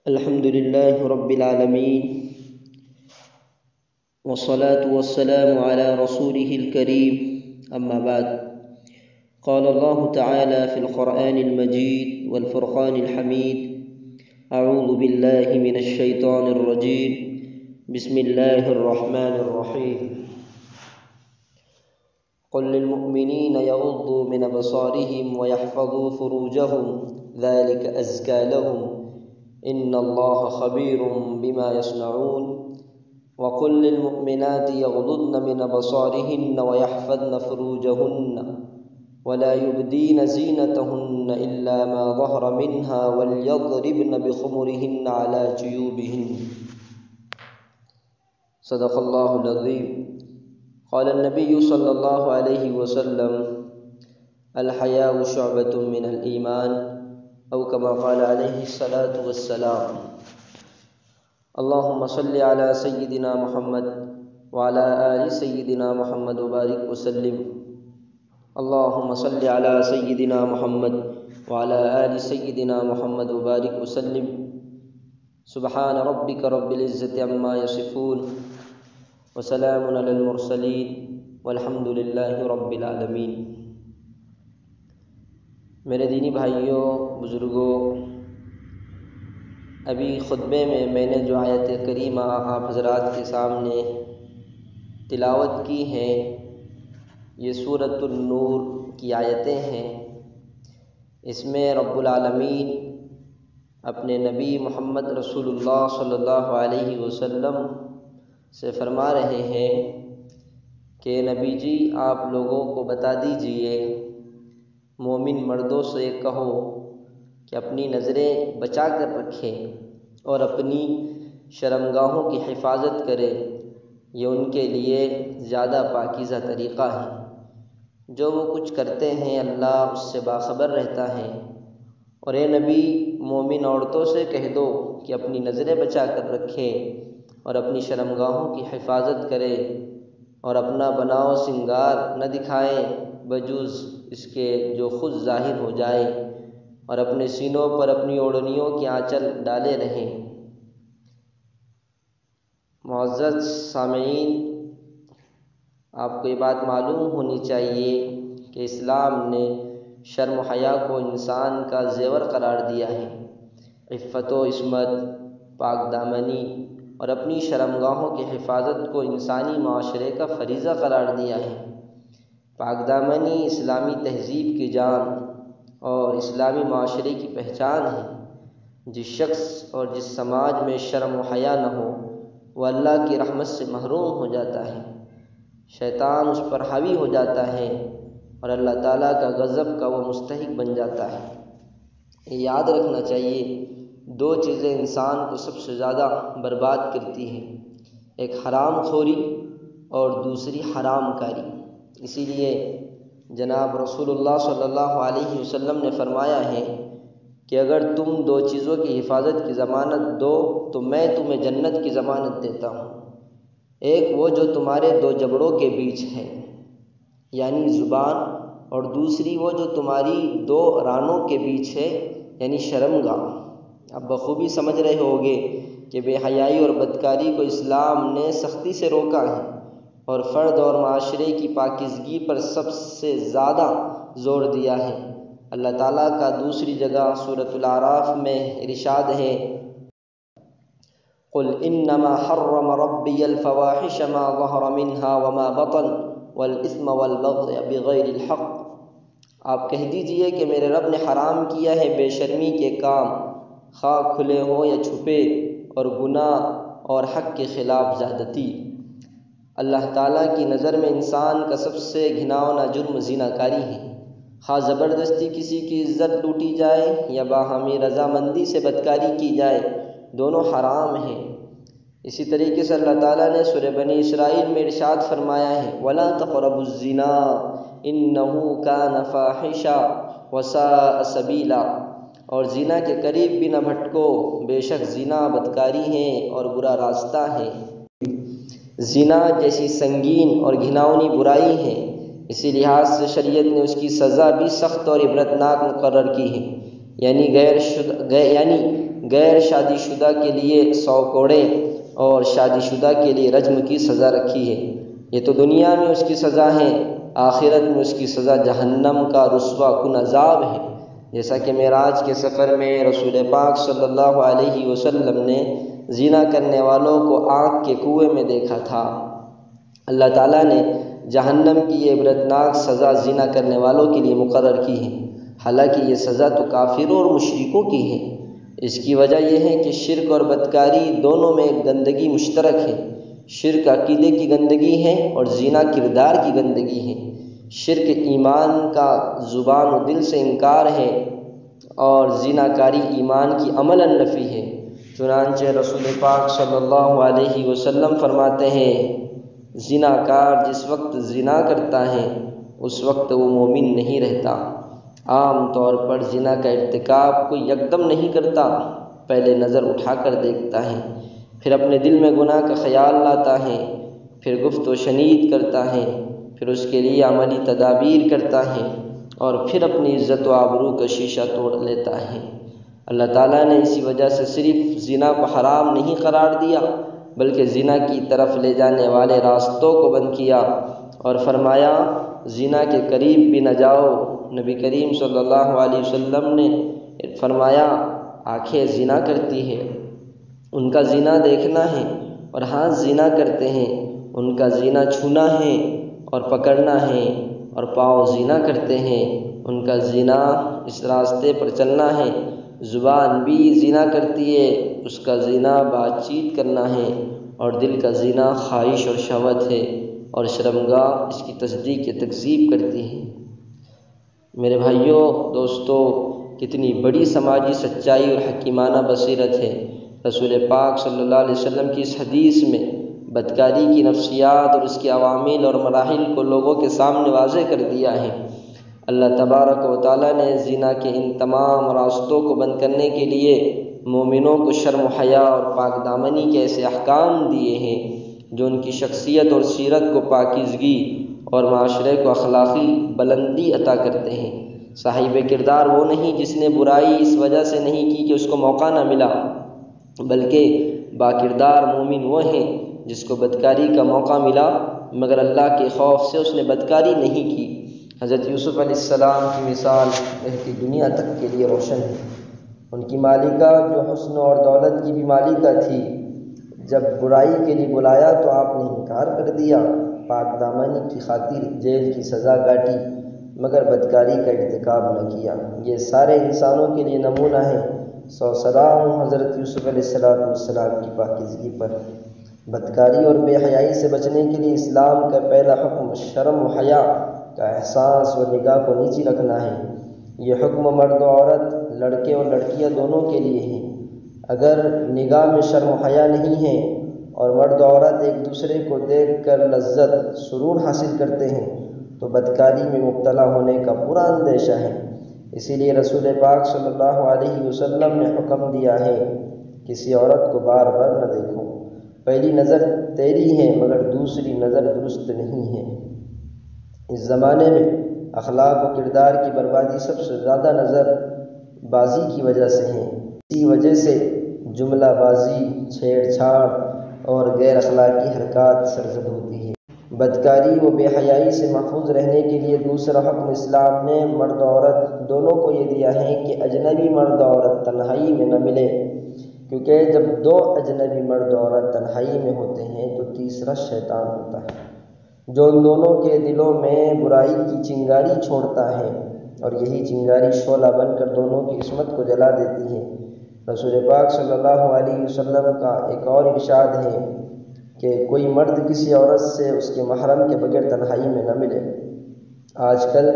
الحمد لله رب العالمين والصلاة والسلام على رسوله الكريم أما بعد قال الله تعالى في القرآن المجيد والفرقان الحميد أعوذ بالله من الشيطان الرجيم بسم الله الرحمن الرحيم قل للمؤمنين يغضوا من أبصارهم ويحفظوا فروجهم ذلك أزكى لهم إن الله خبير بما يصنعون وقل للمؤمنات يغضضن من أبصارهن ويحفظن فروجهن ولا يبدين زينتهن إلا ما ظهر منها وليضربن بخمرهن على جيوبهن صدق الله العظيم. قال النبي صلى الله عليه وسلم الحياء شعبة من الإيمان أو كما قال عليه الصلاة والسلام. اللهم صل على سيدنا محمد وعلى آل سيدنا محمد وبارك وسلم. اللهم صل على سيدنا محمد وعلى آل سيدنا محمد وبارك وسلم. سبحان ربك رب العزة عما يصفون وسلام على المرسلين والحمد لله رب العالمین. میرے دینی بھائیوں، بزرگوں، ابھی خطبے میں نے جو آیت کریمہ آپ حضرات کے سامنے تلاوت کی ہیں، یہ سورۃ النور کی آیتیں ہیں. اس میں رب العالمین اپنے نبی محمد رسول اللہ صلی اللہ علیہ وسلم سے فرما رہے ہیں کہ نبی جی آپ لوگوں کو بتا دیجئے، مومن مردوں سے کہو کہ اپنی نظریں بچا کر رکھیں اور اپنی شرمگاہوں کی حفاظت کریں. یہ ان کے لیے زیادہ پاکیزہ طریقہ ہے. جو وہ کچھ کرتے ہیں اللہ اس سے باخبر رہتا ہے. اور اے نبی، مومن عورتوں سے کہہ دو کہ اپنی نظریں بچا کر رکھیں اور اپنی شرمگاہوں کی حفاظت کریں اور اپنا بناؤ سنگار نہ دکھائیں بجز اس کے جو خود ظاہر ہو جائے، اور اپنے سینوں پر اپنی اوڑھنیوں کی آنچل ڈالے رہیں. معزز سامعین، آپ کو یہ بات معلوم ہونی چاہیے کہ اسلام نے شرم و حیا کو انسان کا زیور قرار دیا ہے. عفت و عصمت، پاک دامنی اور اپنی شرمگاہوں کی حفاظت کو انسانی معاشرے کا فریضہ قرار دیا ہے. پاک دامنی اسلامی تہذیب کی جان اور اسلامی معاشرے کی پہچان ہے. جس شخص اور جس سماج میں شرم و حیا نہ ہو وہ اللہ کی رحمت سے محروم ہو جاتا ہے. شیطان اس پر حاوی ہو جاتا ہے اور اللہ تعالیٰ کا غضب کا وہ مستحق بن جاتا ہے. یہ یاد رکھنا چاہیے، دو چیزیں انسان کو سب سے زیادہ برباد کرتی ہیں، ایک حرام خوری اور دوسری حرام کاری. اسی لیے جناب رسول اللہ صلی اللہ علیہ وسلم نے فرمایا ہے کہ اگر تم دو چیزوں کی حفاظت کی ضمانت دو تو میں تمہیں جنت کی ضمانت دیتا ہوں. ایک وہ جو تمہارے دو جبڑوں کے بیچ ہے یعنی زبان، اور دوسری وہ جو تمہاری دو رانوں کے بیچ ہے یعنی شرمگاہ. اب بخوبی سمجھ رہے ہوگے کہ بے حیائی اور بدکاری کو اسلام نے سختی سے روکا ہے اور فرد اور معاشرے کی پاکیزگی پر سب سے زیادہ زور دیا ہے. اللہ تعالیٰ کا دوسری جگہ سورۃ الاعراف میں ارشاد ہے قل انما حرم ربی الفواحش ما ظہر منها وما بطن والاثم والبغي بغیر الحق. آپ کہہ دیجئے کہ میرے رب نے حرام کیا ہے بے شرمی کے کام، خواہ کھلے ہوں یا چھپے، اور گناہ اور حق کے خلاف زیادتی. اللہ تعالیٰ کی نظر میں انسان کا سب سے گھناؤنا جرم زنا کاری ہے. خواہ زبردستی کسی کی عزت لوٹی جائے یا باہمی رضامندی سے بدکاری کی جائے، دونوں حرام ہیں. اسی طریقے سے اللہ تعالیٰ نے سورہ بنی اسرائیل میں ارشاد فرمایا ہے وَلَا تَقْرَبُوا الزِّنَا إِنَّهُ كَانَ فَاحِشًا وَسَاءَ سَبِيلًا. اور زنا کے قریب بھی نہ بھٹکو، بے شک زنا بدکاری ہے اور برا راستہ ہے. زنا جیسی سنگین اور گھناؤنی برائی ہے، اسی لحاظ سے شریعت نے اس کی سزا بھی سخت اور عبرتناک مقرر کی ہے. یعنی غیر شادی شدہ کے لیے 100 کوڑے اور شادی شدہ کے لیے رجم کی سزا رکھی ہے۔ یہ تو دنیا میں اس کی سزا ہے، آخرت میں اس کی سزا جہنم کا رسوا کن عذاب ہے۔ جیسا کہ معراج کے سفر میں رسول پاک صلی اللہ علیہ وسلم نے زنا کرنے والوں کو آگ کے کنویں میں دیکھا تھا۔ اللہ تعالیٰ نے جہنم کی یہ عبرتناک سزا زنا کرنے والوں کے لیے مقرر کی ہے، حالانکہ یہ سزا تو کافروں اور مشرکوں کی ہے۔ اس کی وجہ یہ ہے کہ شرک اور بدکاری دونوں میں گندگی مشترک ہے۔ شرک عقیدے کی گندگی ہے اور زنا کردار کی گندگی ہے۔ شرک ایمان کا زبان و دل سے انکار ہے اور زنا کاری ایمان کی عملاً نفی ہے۔ چنانچہ رسول پاک صلی اللہ علیہ وسلم فرماتے ہیں، زنا کار جس وقت زنا کرتا ہے اس وقت وہ مومن نہیں رہتا۔ عام طور پر زنا کا ارتکاب کوئی یکدم نہیں کرتا، پہلے نظر اٹھا کر دیکھتا ہے، پھر اپنے دل میں گناہ کا خیال لاتا ہے، پھر گفت و شنید کرتا ہے، پھر اس کے لیے عملی تدابیر کرتا ہے اور پھر اپنی عزت و آبرو کا شیشہ توڑ لیتا ہے۔ اللہ تعالیٰ نے اسی وجہ سے صرف زنا کو حرام نہیں قرار دیا بلکہ زنا کی طرف لے جانے والے راستوں کو بند کیا اور فرمایا زنا کے قریب بھی نہ جاؤ۔ نبی کریم صلی اللہ علیہ وسلم نے فرمایا آنکھیں زنا کرتی ہے، ان کا زنا دیکھنا ہے، اور ہاتھ زنا کرتے ہیں، ان کا زنا چھونا ہے اور پکڑنا ہے، اور پاؤں زنا کرتے ہیں، ان کا زنا اس راستے پر چلنا ہے۔ زبان بھی زنا کرتی ہے، اس کا زنا بات چیت کرنا ہے، اور دل کا زنا خواہش اور شہوت ہے، اور شرمگاہ اس کی تصدیق یا تکذیب کرتی ہے۔ میرے بھائیوں، دوستو، کتنی بڑی سماجی سچائی اور حکیمانہ بصیرت ہے۔ رسول پاک صلی اللہ علیہ وسلم کی اس حدیث میں بدکاری کی نفسیات اور اس کے عوامل اور مراحل کو لوگوں کے سامنے واضح کر دیا ہے۔ اللہ تبارک و تعالیٰ نے زنا کے ان تمام راستوں کو بند کرنے کے لیے مومنوں کو شرم و حیا اور پاک دامنی کے ایسے احکام دیے ہیں جو ان کی شخصیت اور سیرت کو پاکیزگی اور معاشرے کو اخلاقی بلندی عطا کرتے ہیں۔ صاحب کردار وہ نہیں جس نے برائی اس وجہ سے نہیں کی کہ اس کو موقع نہ ملا، بلکہ باکردار مومن وہ ہیں جس کو بدکاری کا موقع ملا مگر اللہ کے خوف سے اس نے بدکاری نہیں کی۔ حضرت یوسف علیہ السلام کی مثال رہتی دنیا تک کے لیے روشن ہے۔ ان کی مالکہ جو حسن اور دولت کی بھی مالکہ تھی، جب برائی کے لیے بلایا تو آپ نے انکار کر دیا، پاک دامنی کی خاطر جیل کی سزا کاٹی مگر بدکاری کا ارتکاب نہ کیا۔ یہ سارے انسانوں کے لیے نمونہ ہے۔ سو سلام حضرت یوسف علیہ السلام کی پاکیزگی پر۔ بدکاری اور بے حیائی سے بچنے کے لیے اسلام کا پہلا حکم شرم و حیا کا احساس و نگاہ کو نیچی رکھنا ہے۔ یہ حکم مرد و عورت، لڑکے اور لڑکیاں دونوں کے لیے ہیں۔ اگر نگاہ میں شرم و حیا نہیں ہے اور مرد و عورت ایک دوسرے کو دیکھ کر لذت سرور حاصل کرتے ہیں تو بدکاری میں مبتلا ہونے کا پورا اندیشہ ہے۔ اسی لیے رسول پاک صلی اللہ علیہ وسلم نے حکم دیا ہے کسی عورت کو بار بار نہ دیکھو، پہلی نظر تیری ہے مگر دوسری نظر درست نہیں ہے۔ اس زمانے میں اخلاق و کردار کی بربادی سب سے زیادہ نظر بازی کی وجہ سے ہے۔ اسی وجہ سے جملہ بازی، چھیڑ چھاڑ اور غیر اخلاقی حرکات سرزد ہوتی ہے۔ بدکاری و بے حیائی سے محفوظ رہنے کے لیے دوسرا حکم اسلام نے مرد و عورت دونوں کو یہ دیا ہے کہ اجنبی مرد و عورت تنہائی میں نہ ملے، کیونکہ جب دو اجنبی مرد و عورت تنہائی میں ہوتے ہیں تو تیسرا شیطان ہوتا ہے جو ان دونوں کے دلوں میں برائی کی چنگاری چھوڑتا ہے، اور یہی چنگاری شعلہ بن کر دونوں کی عصمت کو جلا دیتی ہے۔ رسول پاک صلی اللہ علیہ وسلم کا ایک اور ارشاد ہے کہ کوئی مرد کسی عورت سے اس کے محرم کے بغیر تنہائی میں نہ ملے۔ آج کل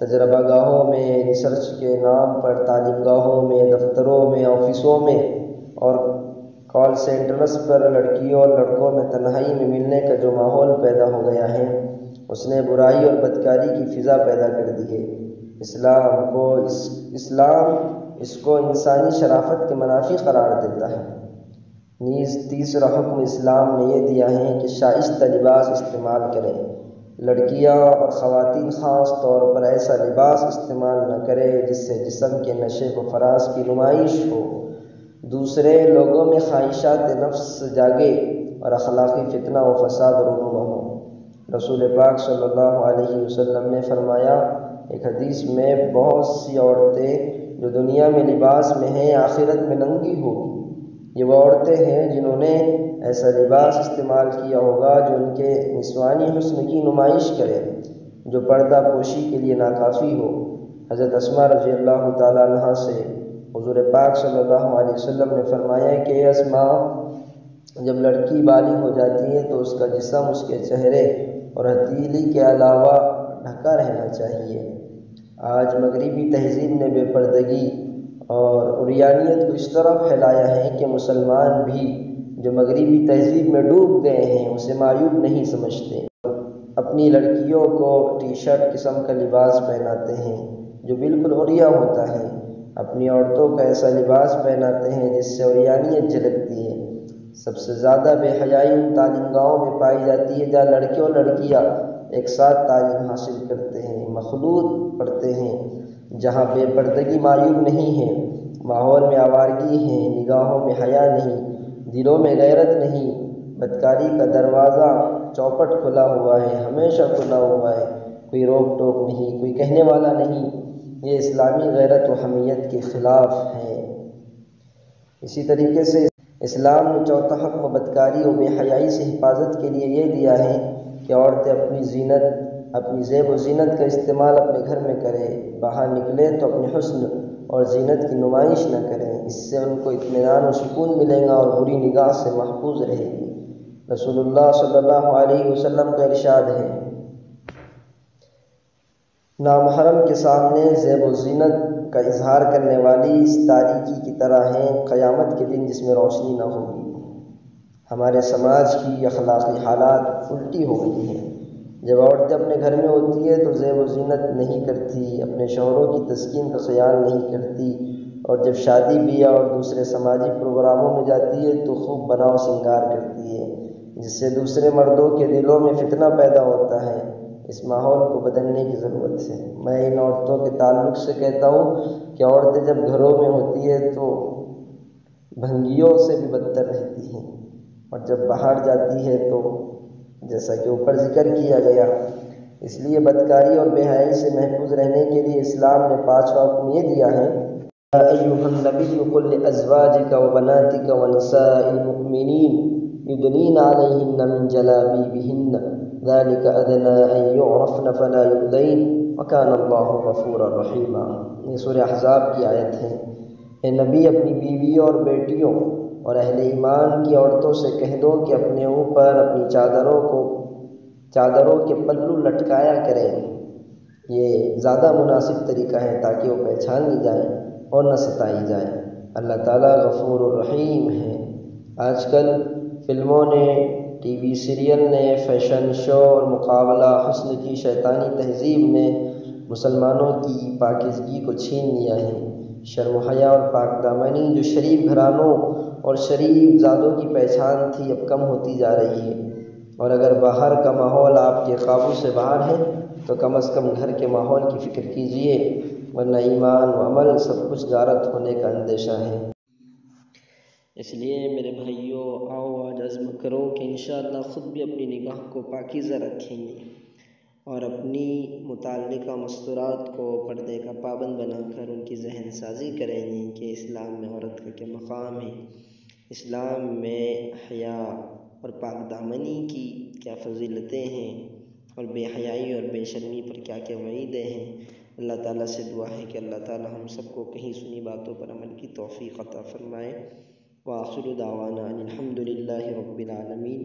تجربہ گاہوں میں، ریسرچ کے نام پر تعلیم گاہوں میں، دفتروں میں، آفسوں میں اور کال سینٹرز پر لڑکیوں اور لڑکوں میں تنہائی میں ملنے کا جو ماحول پیدا ہو گیا ہے اس نے برائی اور بدکاری کی فضا پیدا کر دی ہے۔ اسلام اس کو انسانی شرافت کے منافی قرار دیتا ہے۔ نیز تیسرا حکم اسلام نے یہ دیا ہے کہ شائستہ لباس استعمال کریں۔ لڑکیاں اور خواتین خاص طور پر ایسا لباس استعمال نہ کریں جس سے جسم کے نشے و فراز کی نمائش ہو۔ دوسرے لوگوں میں خواہشات نفس جاگے اور اخلاقی فتنہ و فساد رونما ہو۔ رسول پاک صلی اللہ علیہ وسلم نے فرمایا ایک حدیث میں، بہت سی عورتیں جو دنیا میں لباس میں ہیں آخرت میں ننگی ہوگی۔ یہ وہ عورتیں ہیں جنہوں نے ایسا لباس استعمال کیا ہوگا جو ان کے نسوانی حسن کی نمائش کرے، جو پردہ پوشی کے لیے ناکافی ہو۔ حضرت اسماء رضی اللہ تعالیٰ عنہا سے حضور پاک صلی اللہ علیہ وسلم نے فرمایا کہ اے اسماء، جب لڑکی بالغ ہو جاتی ہے تو اس کا جسم اس کے چہرے اور ہتھیلی کے علاوہ ڈھکا رہنا چاہیے۔ آج مغربی تہذیب نے بے پردگی اور عریانیت کو اس طرح پھیلایا ہے کہ مسلمان بھی جو مغربی تہذیب میں ڈوب گئے ہیں اسے معیوب نہیں سمجھتے، اپنی لڑکیوں کو ٹی شرٹ قسم کا لباس پہناتے ہیں جو بالکل عریاں ہوتا ہے، اپنی عورتوں کا ایسا لباس پہناتے ہیں جس سے عریانیت جھلکتی ہے۔ سب سے زیادہ بے حیائی ان تعلیم گاہوں میں پائی جاتی ہے جہاں لڑکے اور لڑکیاں ایک ساتھ تعلیم حاصل کرتے ہیں، مخلوط پڑھتے ہیں، جہاں بے پردگی معیوب نہیں ہے، ماحول میں آوارگی ہے، نگاہوں میں حیا نہیں، دلوں میں غیرت نہیں، بدکاری کا دروازہ چوپٹ کھلا ہوا ہے، ہمیشہ کھلا ہوا ہے، کوئی روک ٹوک نہیں، کوئی کہنے والا نہیں۔ یہ اسلامی غیرت و حمیت کے خلاف ہے۔ اسی طریقے سے اسلام نے چوتھا حکم بدکاری و بے حیائی سے حفاظت کے لیے یہ دیا ہے کہ عورتیں اپنی زیب و زینت کا استعمال اپنے گھر میں کریں، باہر نکلیں تو اپنے حسن اور زینت کی نمائش نہ کریں، اس سے ان کو اطمینان و سکون ملے گا اور بری نگاہ سے محفوظ رہے گی۔ رسول اللہ صلی اللہ علیہ وسلم کا ارشاد ہے، نامحرم کے سامنے زیب و زینت کا اظہار کرنے والی اس تاریکی کی طرح ہیں قیامت کے دن جس میں روشنی نہ ہوگی۔ ہمارے سماج کی اخلاقی حالات الٹی ہو گئی ہیں۔ جب عورتیں اپنے گھر میں ہوتی ہے تو زیب و زینت نہیں کرتی، اپنے شوہروں کی تسکین کا خیال نہیں کرتی، اور جب شادی بیاہ اور دوسرے سماجی پروگراموں میں جاتی ہے تو خوب بناؤ سنگار کرتی ہے، جس سے دوسرے مردوں کے دلوں میں فتنہ پیدا ہوتا ہے۔ اس ماحول کو بدلنے کی ضرورت ہے۔ میں ان عورتوں کے تعلق سے کہتا ہوں کہ عورتیں جب گھروں میں ہوتی ہے تو بھنگیوں سے بھی بدتر رہتی ہیں، اور جب باہر جاتی ہے تو جیسا کہ اوپر ذکر کیا گیا، اس لیے بدکاری اور بے حیائی سے محفوظ رہنے کے لیے اسلام نے 5واں حکم یہ دیا ہے، یا ایھا النبی قل لازواجک وبناتک ونساء المؤمنین یدنین علیہن من جلابیبہن ذلک ادنی ان یعرفن فلا یؤذین وکان اللہ غفورا رحیما۔ یہ سورہ احزاب کی آیت ہے۔ اے نبی، اپنی بیویوں اور بیٹیوں اور اہل ایمان کی عورتوں سے کہہ دو کہ اپنے اوپر اپنی چادروں کے پلو لٹکایا کریں، یہ زیادہ مناسب طریقہ ہے تاکہ وہ پہچان لی جائیں اور نہ ستائی جائیں۔ اللہ تعالیٰ غفور الرحیم ہے۔ آج کل فلموں نے، ٹی وی سیریل نے، فیشن شو اور مقابلہ حسن کی شیطانی تہذیب نے مسلمانوں کی پاکیزگی کو چھین لیا ہے۔ شرم و حیا اور پاک دامنی جو شریف گھرانوں اور شریف زادوں کی پہچان تھی اب کم ہوتی جا رہی ہے، اور اگر باہر کا ماحول آپ کے قابو سے باہر ہے تو کم از کم گھر کے ماحول کی فکر کیجئے، ورنہ ایمان و عمل سب کچھ غارت ہونے کا اندیشہ ہے۔ اس لیے میرے بھائیوں، آؤ آج عزم کرو کہ انشاءاللہ خود بھی اپنی نگاہ کو پاکیزہ رکھیں گے اور اپنی متعلقہ مستورات کو پردے کا پابند بنا کر ان کی ذہن سازی کریں گے کہ اسلام میں عورت کا کیا مقام ہے، اسلام میں حیا اور پاک دامنی کی کیا فضیلتیں ہیں، اور بے حیائی اور بے شرمی پر کیا کیا وعیدیں ہیں۔ اللہ تعالیٰ سے دعا ہے کہ اللہ تعالیٰ ہم سب کو کہیں سنی باتوں پر عمل کی توفیق عطا فرمائے۔ وآخر دعوانا الحمد للہ رب العالمین۔